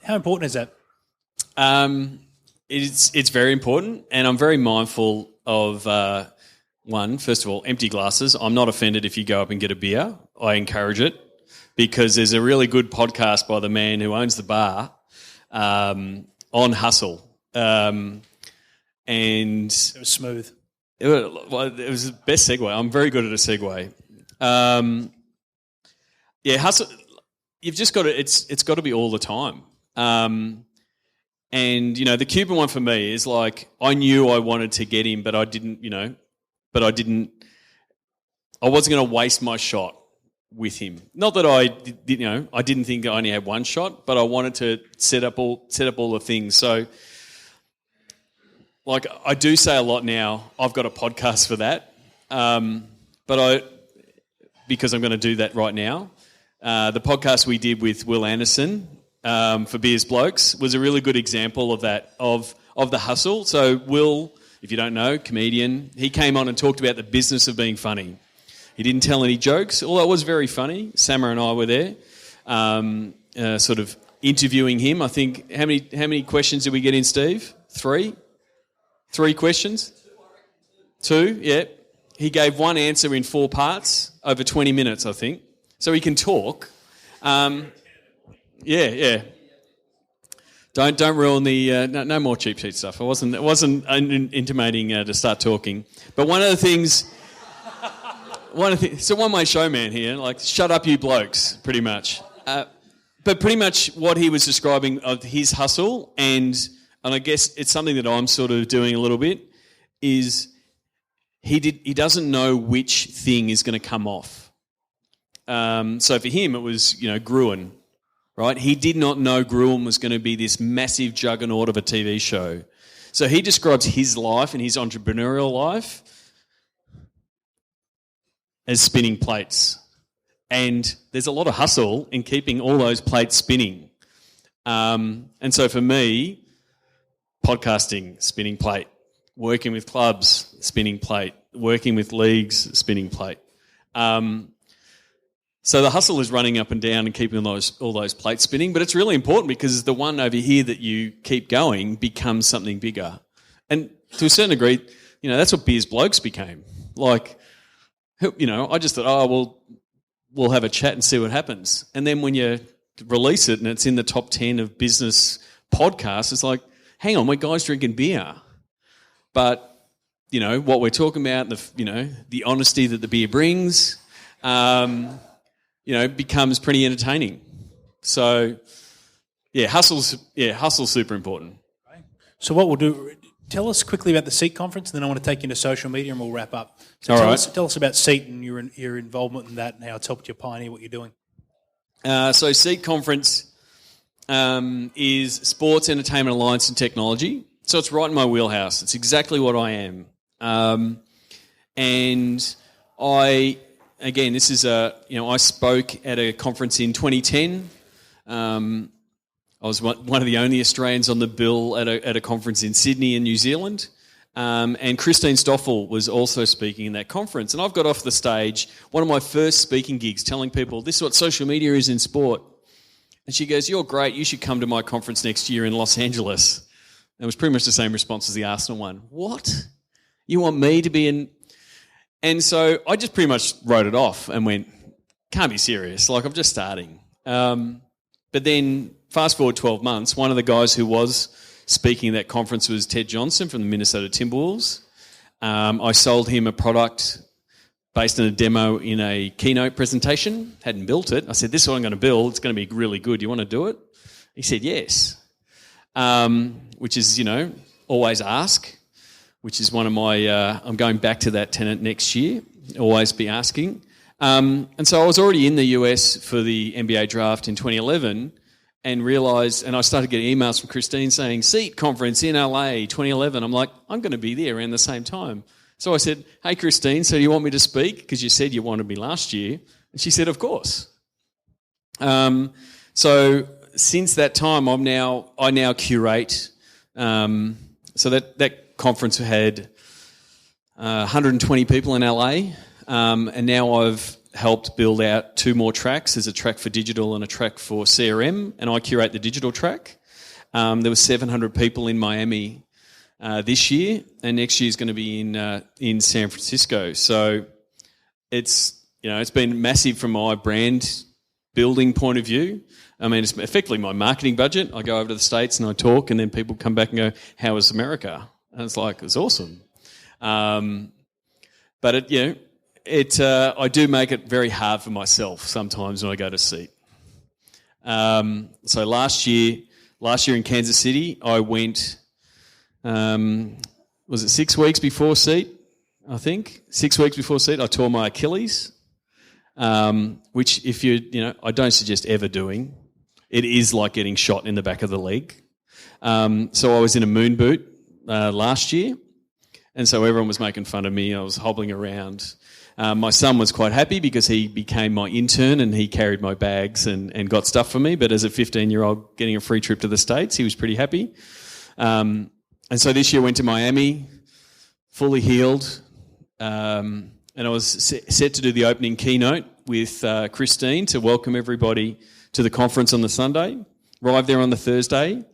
How important is that? It's very important, and I'm very mindful of, first of all, empty glasses. I'm not offended if you go up and get a beer. I encourage it because there's a really good podcast by the man who owns the bar on hustle. And it was smooth. It was the best segue. I'm very good at a segue. Hustle. You've just got to. It's got to be all the time. And the Cuban one for me is like I knew I wanted to get him, but I didn't. I wasn't going to waste my shot with him. Not that I didn't think I only had one shot, but I wanted to set up all the things. So. Like I do say a lot now, I've got a podcast for that, because I'm going to do that right now. The podcast we did with Will Anderson for Beers Blokes was a really good example of that, of the hustle. So Will, if you don't know, comedian, he came on and talked about the business of being funny. He didn't tell any jokes, although it was very funny. Samar and I were there, sort of interviewing him. I think how many questions did we get in, Steve? 3 questions? 2, yeah. He gave one answer in 4 parts over 20 minutes, I think. So he can talk. Yeah. Don't ruin the no more cheap sheet stuff. It wasn't intimating to start talking. But one of the things, so one-way showman here, like shut up you blokes, pretty much. But pretty much what he was describing of his hustle and I guess it's something that I'm sort of doing a little bit, is he doesn't know which thing is going to come off. So for him, it was, Gruen, right? He did not know Gruen was going to be this massive juggernaut of a TV show. So he describes his life and his entrepreneurial life as spinning plates. And there's a lot of hustle in keeping all those plates spinning. And so for me, podcasting, spinning plate. Working with clubs, spinning plate. Working with leagues, spinning plate. So the hustle is running up and down and keeping all those plates spinning, but it's really important because the one over here that you keep going becomes something bigger. And to a certain degree, that's what Beers Blokes became. Like, I just thought, we'll have a chat and see what happens. And then when you release it and it's in the top 10 of business podcasts, it's like, hang on, we're guys drinking beer. But, what we're talking about, the honesty that the beer brings, becomes pretty entertaining. So, hustle's super important. So what we'll do, tell us quickly about the SEAT conference, and then I want to take you into social media and we'll wrap up. So tell us about SEAT and your involvement in that and how it's helped you pioneer what you're doing. So SEAT conference is Sports, Entertainment, Alliance and Technology. So it's right in my wheelhouse. It's exactly what I am. And I spoke at a conference in 2010. I was one of the only Australians on the bill at a conference in Sydney in New Zealand. And Christine Stoffel was also speaking in that conference. And I've got off the stage, one of my first speaking gigs, telling people, this is what social media is in sport. And she goes, you're great, you should come to my conference next year in Los Angeles. It was pretty much the same response as the Arsenal one. What? You want me to be in... And so I just pretty much wrote it off and went, can't be serious, like I'm just starting. But then fast forward 12 months, one of the guys who was speaking at that conference was Ted Johnson from the Minnesota Timberwolves. I sold him a product based on a demo in a keynote presentation, hadn't built it. I said, this is what I'm going to build, it's going to be really good, you want to do it? He said, yes. Which is, always ask, which is one of my, I'm going back to that tenet next year, always be asking. And so I was already in the US for the NBA draft in 2011 and realised, and I started getting emails from Christine saying, SEAT conference in LA 2011. I'm like, I'm going to be there around the same time. So I said, hey Christine, so do you want me to speak? Because you said you wanted me last year. And she said, of course. So since that time, I now curate. So that conference had 120 people in LA. and now I've helped build out 2 more tracks. There's a track for digital and a track for CRM, and I curate the digital track. There were 700 people in Miami this year, and next year is going to be in San Francisco. So it's been massive from my brand building point of view. I mean, it's effectively my marketing budget. I go over to the States and I talk, and then people come back and go, "How was America?" And it's like, it's awesome. But I do make it very hard for myself sometimes when I go to seat. So last year in Kansas City, I went. Was it 6 weeks before seat? I think 6 weeks before seat, I tore my Achilles. Which, if I don't suggest ever doing. It is like getting shot in the back of the leg. So I was in a moon boot last year, and so everyone was making fun of me. I was hobbling around. My son was quite happy because he became my intern and he carried my bags and got stuff for me. But as a 15-year-old getting a free trip to the States, he was pretty happy. And so this year I went to Miami, fully healed, and I was set to do the opening keynote with Christine to welcome everybody to the conference on the Sunday. Arrived there on the Thursday.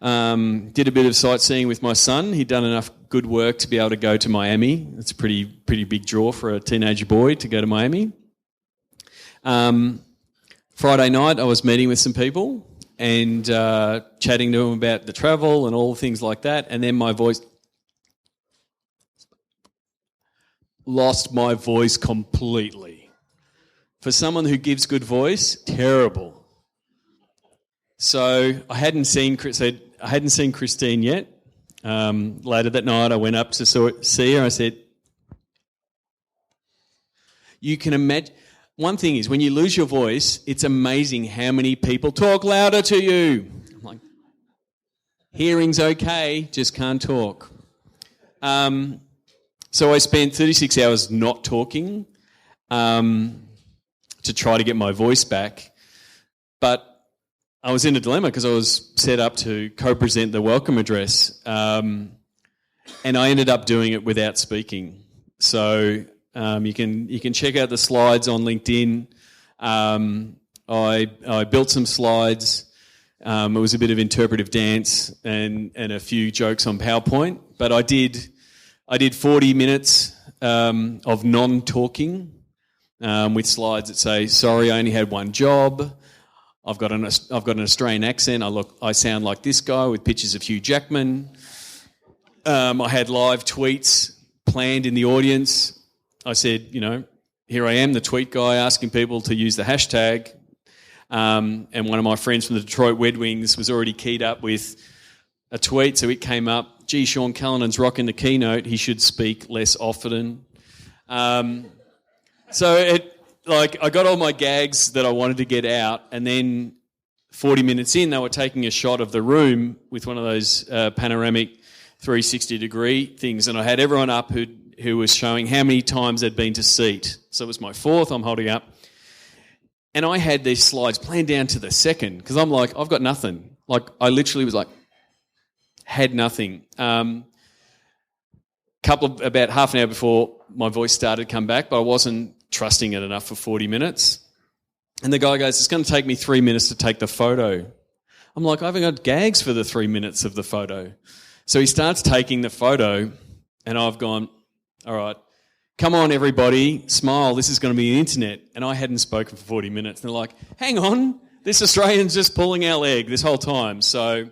Did a bit of sightseeing with my son. He'd done enough good work to be able to go to Miami. It's a pretty big draw for a teenage boy to go to Miami. Friday night I was meeting with some people and chatting to them about the travel and all things like that, and then my voice... lost my voice completely. For someone who gives good voice, terrible. So I hadn't seen Christine yet. Later that night, I went up to see her. I said, "You can imagine." One thing is, when you lose your voice, it's amazing how many people talk louder to you. I'm like, hearing's okay, just can't talk. So I spent 36 hours not talking to try to get my voice back. But I was in a dilemma because I was set up to co-present the welcome address, and I ended up doing it without speaking. So you can check out the slides on LinkedIn. I built some slides. It was a bit of interpretive dance and a few jokes on PowerPoint. But I did 40 minutes of non-talking with slides that say, "Sorry, I only had one job. I've got an Australian accent. I sound like this guy," with pictures of Hugh Jackman. I had live tweets planned in the audience. I said, here I am, the tweet guy, asking people to use the hashtag. And one of my friends from the Detroit Red Wings was already keyed up with a tweet, so it came up, "Gee, Sean Callinan's rocking the keynote. He should speak less often." So I got all my gags that I wanted to get out, and then 40 minutes in, they were taking a shot of the room with one of those panoramic 360-degree things, and I had everyone up who was showing how many times they'd been to seat. So it was my fourth, I'm holding up. And I had these slides planned down to the second, because I'm like, I've got nothing. Like, I literally was like, had nothing. About half an hour before my voice started to come back, but I wasn't trusting it enough for 40 minutes. And the guy goes, "It's going to take me 3 minutes to take the photo." I'm like, "I haven't got gags for the 3 minutes of the photo." So he starts taking the photo, and I've gone, "All right, come on, everybody, smile. This is going to be the internet." And I hadn't spoken for 40 minutes. And they're like, "Hang on, this Australian's just pulling our leg this whole time." So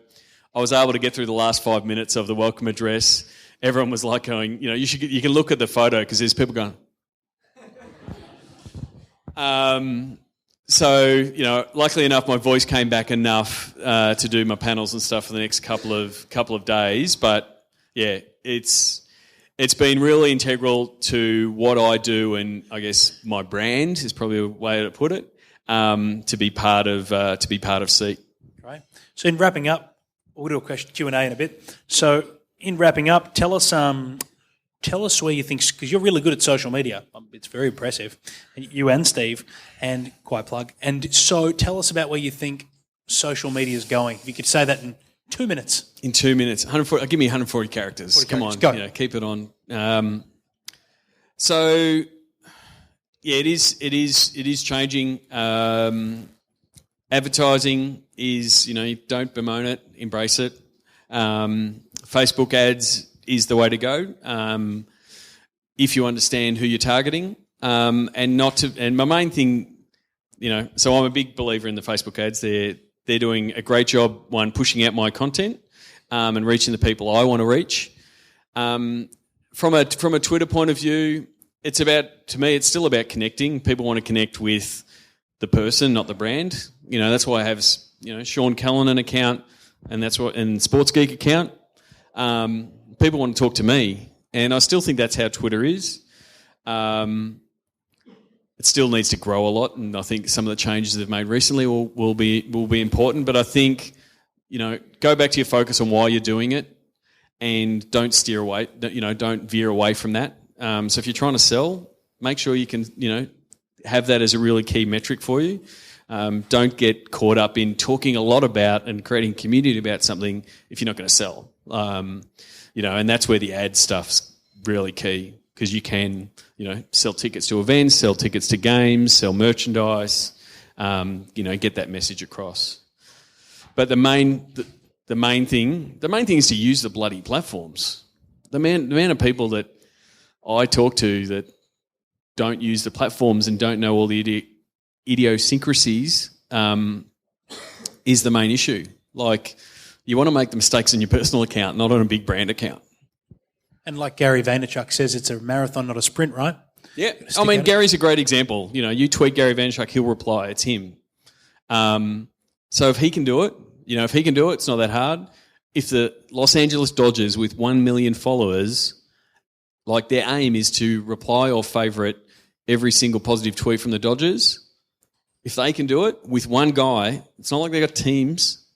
I was able to get through the last 5 minutes of the welcome address. Everyone was like going, you can look at the photo because there's people going. So, luckily enough, my voice came back enough to do my panels and stuff for the next couple of days. But yeah, it's been really integral to what I do, and I guess my brand is probably a way to put it. To be part of Seek. Right. So in wrapping up, we'll do a question Q&A in a bit. So in wrapping up, tell us where you think, because you're really good at social media. It's very impressive. You and Steve, and quite plug. And so tell us about where you think social media is going. If you could say that in 2 minutes. In 2 minutes. 140. Give me 140 characters. Come on. Go. Keep it on. So Yeah, it is. It is changing. Advertising is, don't bemoan it, embrace it. Facebook ads is the way to go if you understand who you're targeting, and not to. And my main thing, so I'm a big believer in the Facebook ads. They're doing a great job, one, pushing out my content and reaching the people I want to reach. From a Twitter point of view, it's still about connecting. People want to connect with the person, not the brand. That's why I have, Sean Callanan account, and Sports Geek account. People want to talk to me, and I still think that's how Twitter is. It still needs to grow a lot, and I think some of the changes they've made recently will be important. But I think, go back to your focus on why you're doing it, and don't steer away. Don't veer away from that. So if you're trying to sell, make sure you can, have that as a really key metric for you. Don't get caught up in talking a lot about and creating community about something if you're not going to sell. And that's where the ad stuff's really key, because you can, sell tickets to events, sell tickets to games, sell merchandise, get that message across. But the main thing is to use the bloody platforms. The amount of people that I talk to that don't use the platforms and don't know all the idiosyncrasies is the main issue. Like, you want to make the mistakes on your personal account, not on a big brand account. And like Gary Vaynerchuk says, it's a marathon, not a sprint, right? Yeah. I mean, Gary's a great example. You tweet Gary Vaynerchuk, he'll reply. It's him. So if he can do it, it's not that hard. If the Los Angeles Dodgers with 1 million followers, like, their aim is to reply or favourite every single positive tweet from the Dodgers, if they can do it with one guy, it's not like they got teams,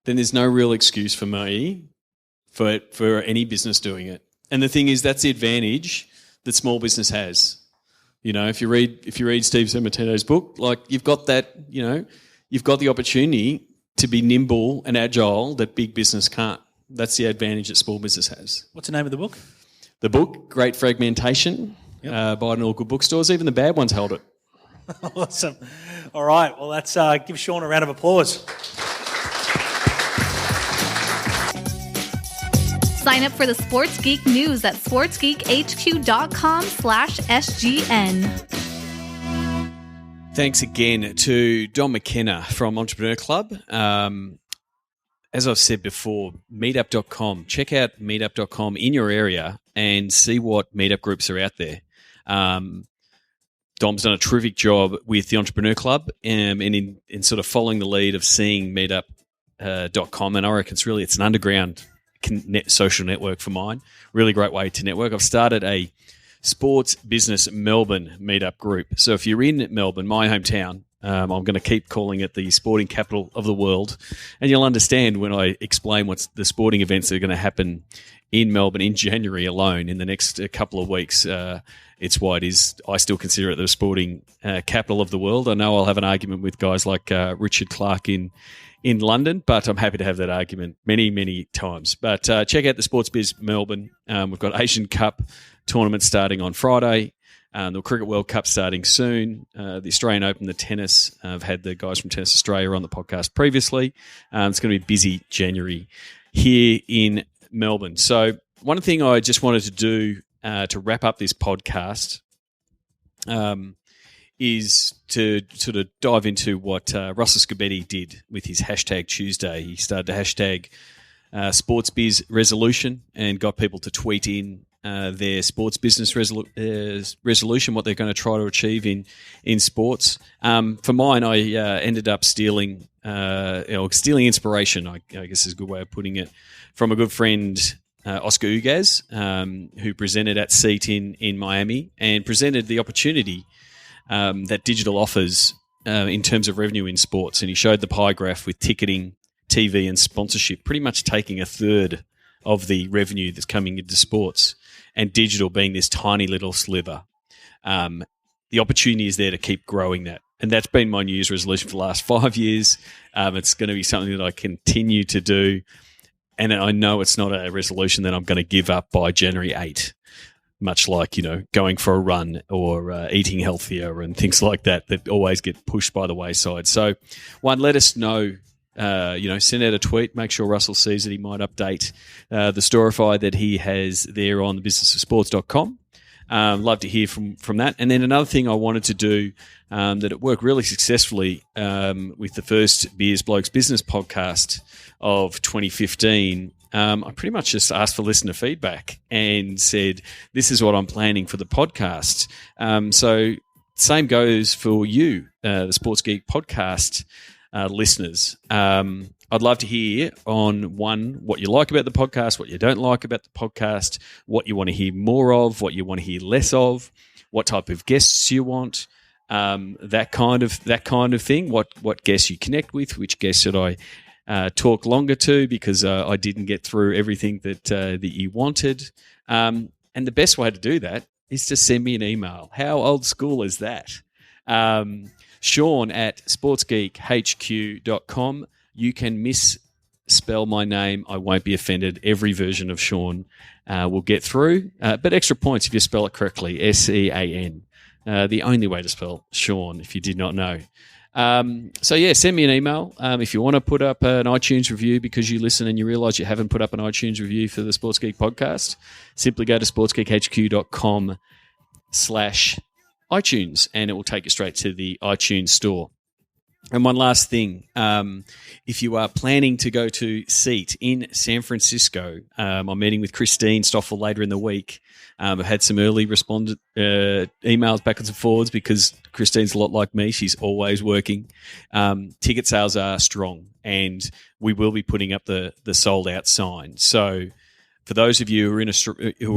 then there's no real excuse for me for any business doing it. And the thing is, that's the advantage that small business has. If you read Steve Simonetto's book, like, you've got that, you've got the opportunity to be nimble and agile that big business can't. That's the advantage that small business has. What's the name of the book? The book, Great Fragmentation, buy it in all good bookstores. Even the bad ones held it. Awesome. All right, well, let's give Sean a round of applause. Sign up for the Sports Geek News at sportsgeekhq.com/SGN. Thanks again to Don McKenna from Entrepreneur Club. As I've said before, meetup.com. Check out meetup.com in your area and see what meetup groups are out there. Dom's done a terrific job with the Entrepreneur Club and in sort of following the lead of seeing meetup.com. And I reckon it's an underground social network for mine. Really great way to network. I've started a Sports Business Melbourne meetup group. So if you're in Melbourne, my hometown, I'm going to keep calling it the sporting capital of the world. And you'll understand when I explain what's the sporting events that are going to happen in Melbourne in January alone in the next couple of weeks. It's why it is. I still consider it the sporting capital of the world. I know I'll have an argument with guys like Richard Clark in London, but I'm happy to have that argument many, many times. But check out the Sports Biz Melbourne. We've got Asian Cup tournament starting on Friday. The Cricket World Cup starting soon. The Australian Open, the tennis. I've had the guys from Tennis Australia on the podcast previously. It's going to be a busy January here in Melbourne. So one thing I just wanted to do to wrap up this podcast is to sort of dive into what Russell Scobetti did with his hashtag Tuesday. He started a hashtag SportsBiz resolution and got people to tweet in their sports business resolution, what they're going to try to achieve in sports. For mine, I ended up stealing inspiration, I guess is a good way of putting it, from a good friend, Oscar Ugaz, who presented at SEAT in Miami and presented the opportunity that digital offers in terms of revenue in sports. And he showed the pie graph with ticketing, TV and sponsorship pretty much taking a third of the revenue that's coming into sports, and digital being this tiny little sliver. The opportunity is there to keep growing that. And that's been my New Year's resolution for the last 5 years. It's going to be something that I continue to do. And I know it's not a resolution that I'm going to give up by January 8. much like, going for a run or eating healthier and things like that always get pushed by the wayside. So, one, let us know. Send out a tweet. Make sure Russell sees it. He might update the Storify that he has there on thebusinessofsports.com. Love to hear from that. And then another thing I wanted to do that it worked really successfully with the first Beers Blokes Business podcast of 2015. I pretty much just asked for listener feedback and said, this is what I'm planning for the podcast. So same goes for you, the Sports Geek podcast listeners. I'd love to hear on one, what you like about the podcast, what you don't like about the podcast, what you want to hear more of, what you want to hear less of, what type of guests you want, that kind of thing. What guests you connect with, which guests should I talk longer to because I didn't get through everything that you wanted. And the best way to do that is to send me an email. How old school is that? Sean at sportsgeekhq.com. You can misspell my name. I won't be offended. Every version of Sean will get through. But extra points if you spell it correctly. S-E-A-N. The only way to spell Sean, if you did not know. Send me an email. If you want to put up an iTunes review because you listen and you realize you haven't put up an iTunes review for the Sports Geek podcast, simply go to sportsgeekhq.com/iTunes and it will take you straight to the iTunes store. And one last thing, if you are planning to go to SEAT in San Francisco, I'm meeting with Christine Stoffel later in the week. I've had some early emails backwards and forwards because Christine's a lot like me. She's always working. Ticket sales are strong, and we will be putting up the sold out sign. So for those of you who are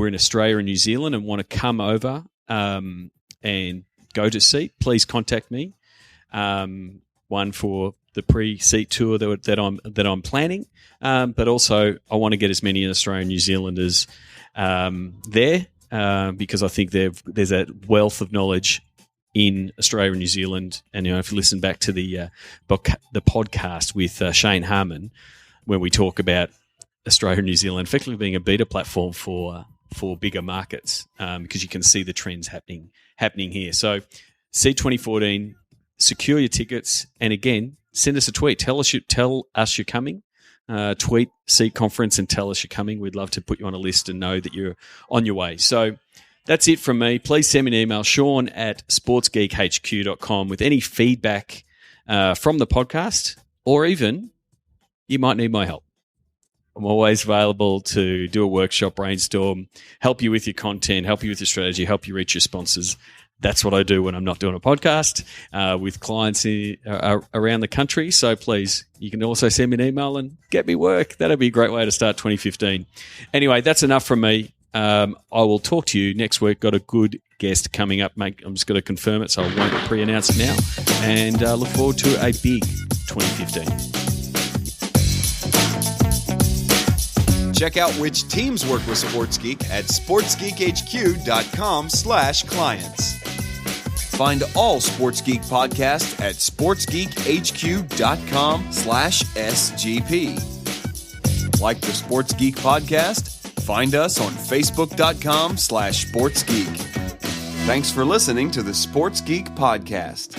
in Australia and New Zealand and want to come over and go to SEAT, please contact me. One for the pre-SEAT tour that I'm planning, but also I want to get as many in Australia and New Zealanders there because I think there's a wealth of knowledge in Australia and New Zealand. And if you listen back to the podcast with Shane Harmon, when we talk about Australia and New Zealand effectively being a beta platform for bigger markets, because you can see the trends happening here. So, SEAT 2014. Secure your tickets, and again, send us a tweet. Tell us you're coming. Tweet SEAT Conference and tell us you're coming. We'd love to put you on a list and know that you're on your way. So that's it from me. Please send me an email, Sean at sportsgeekhq.com, with any feedback from the podcast, or even you might need my help. I'm always available to do a workshop, brainstorm, help you with your content, help you with your strategy, help you reach your sponsors. That's what I do when I'm not doing a podcast with clients around the country. So please, you can also send me an email and get me work. That'd be a great way to start 2015. Anyway, that's enough from me. I will talk to you next week. Got a good guest coming up, mate. I'm just going to confirm it, so I won't pre-announce it now. And look forward to a big 2015. Check out which teams work with Sports Geek at sportsgeekhq.com/clients. Find all Sports Geek podcasts at sportsgeekhq.com/SGP. Like the Sports Geek podcast? Find us on facebook.com/sportsgeek. Thanks for listening to the Sports Geek podcast.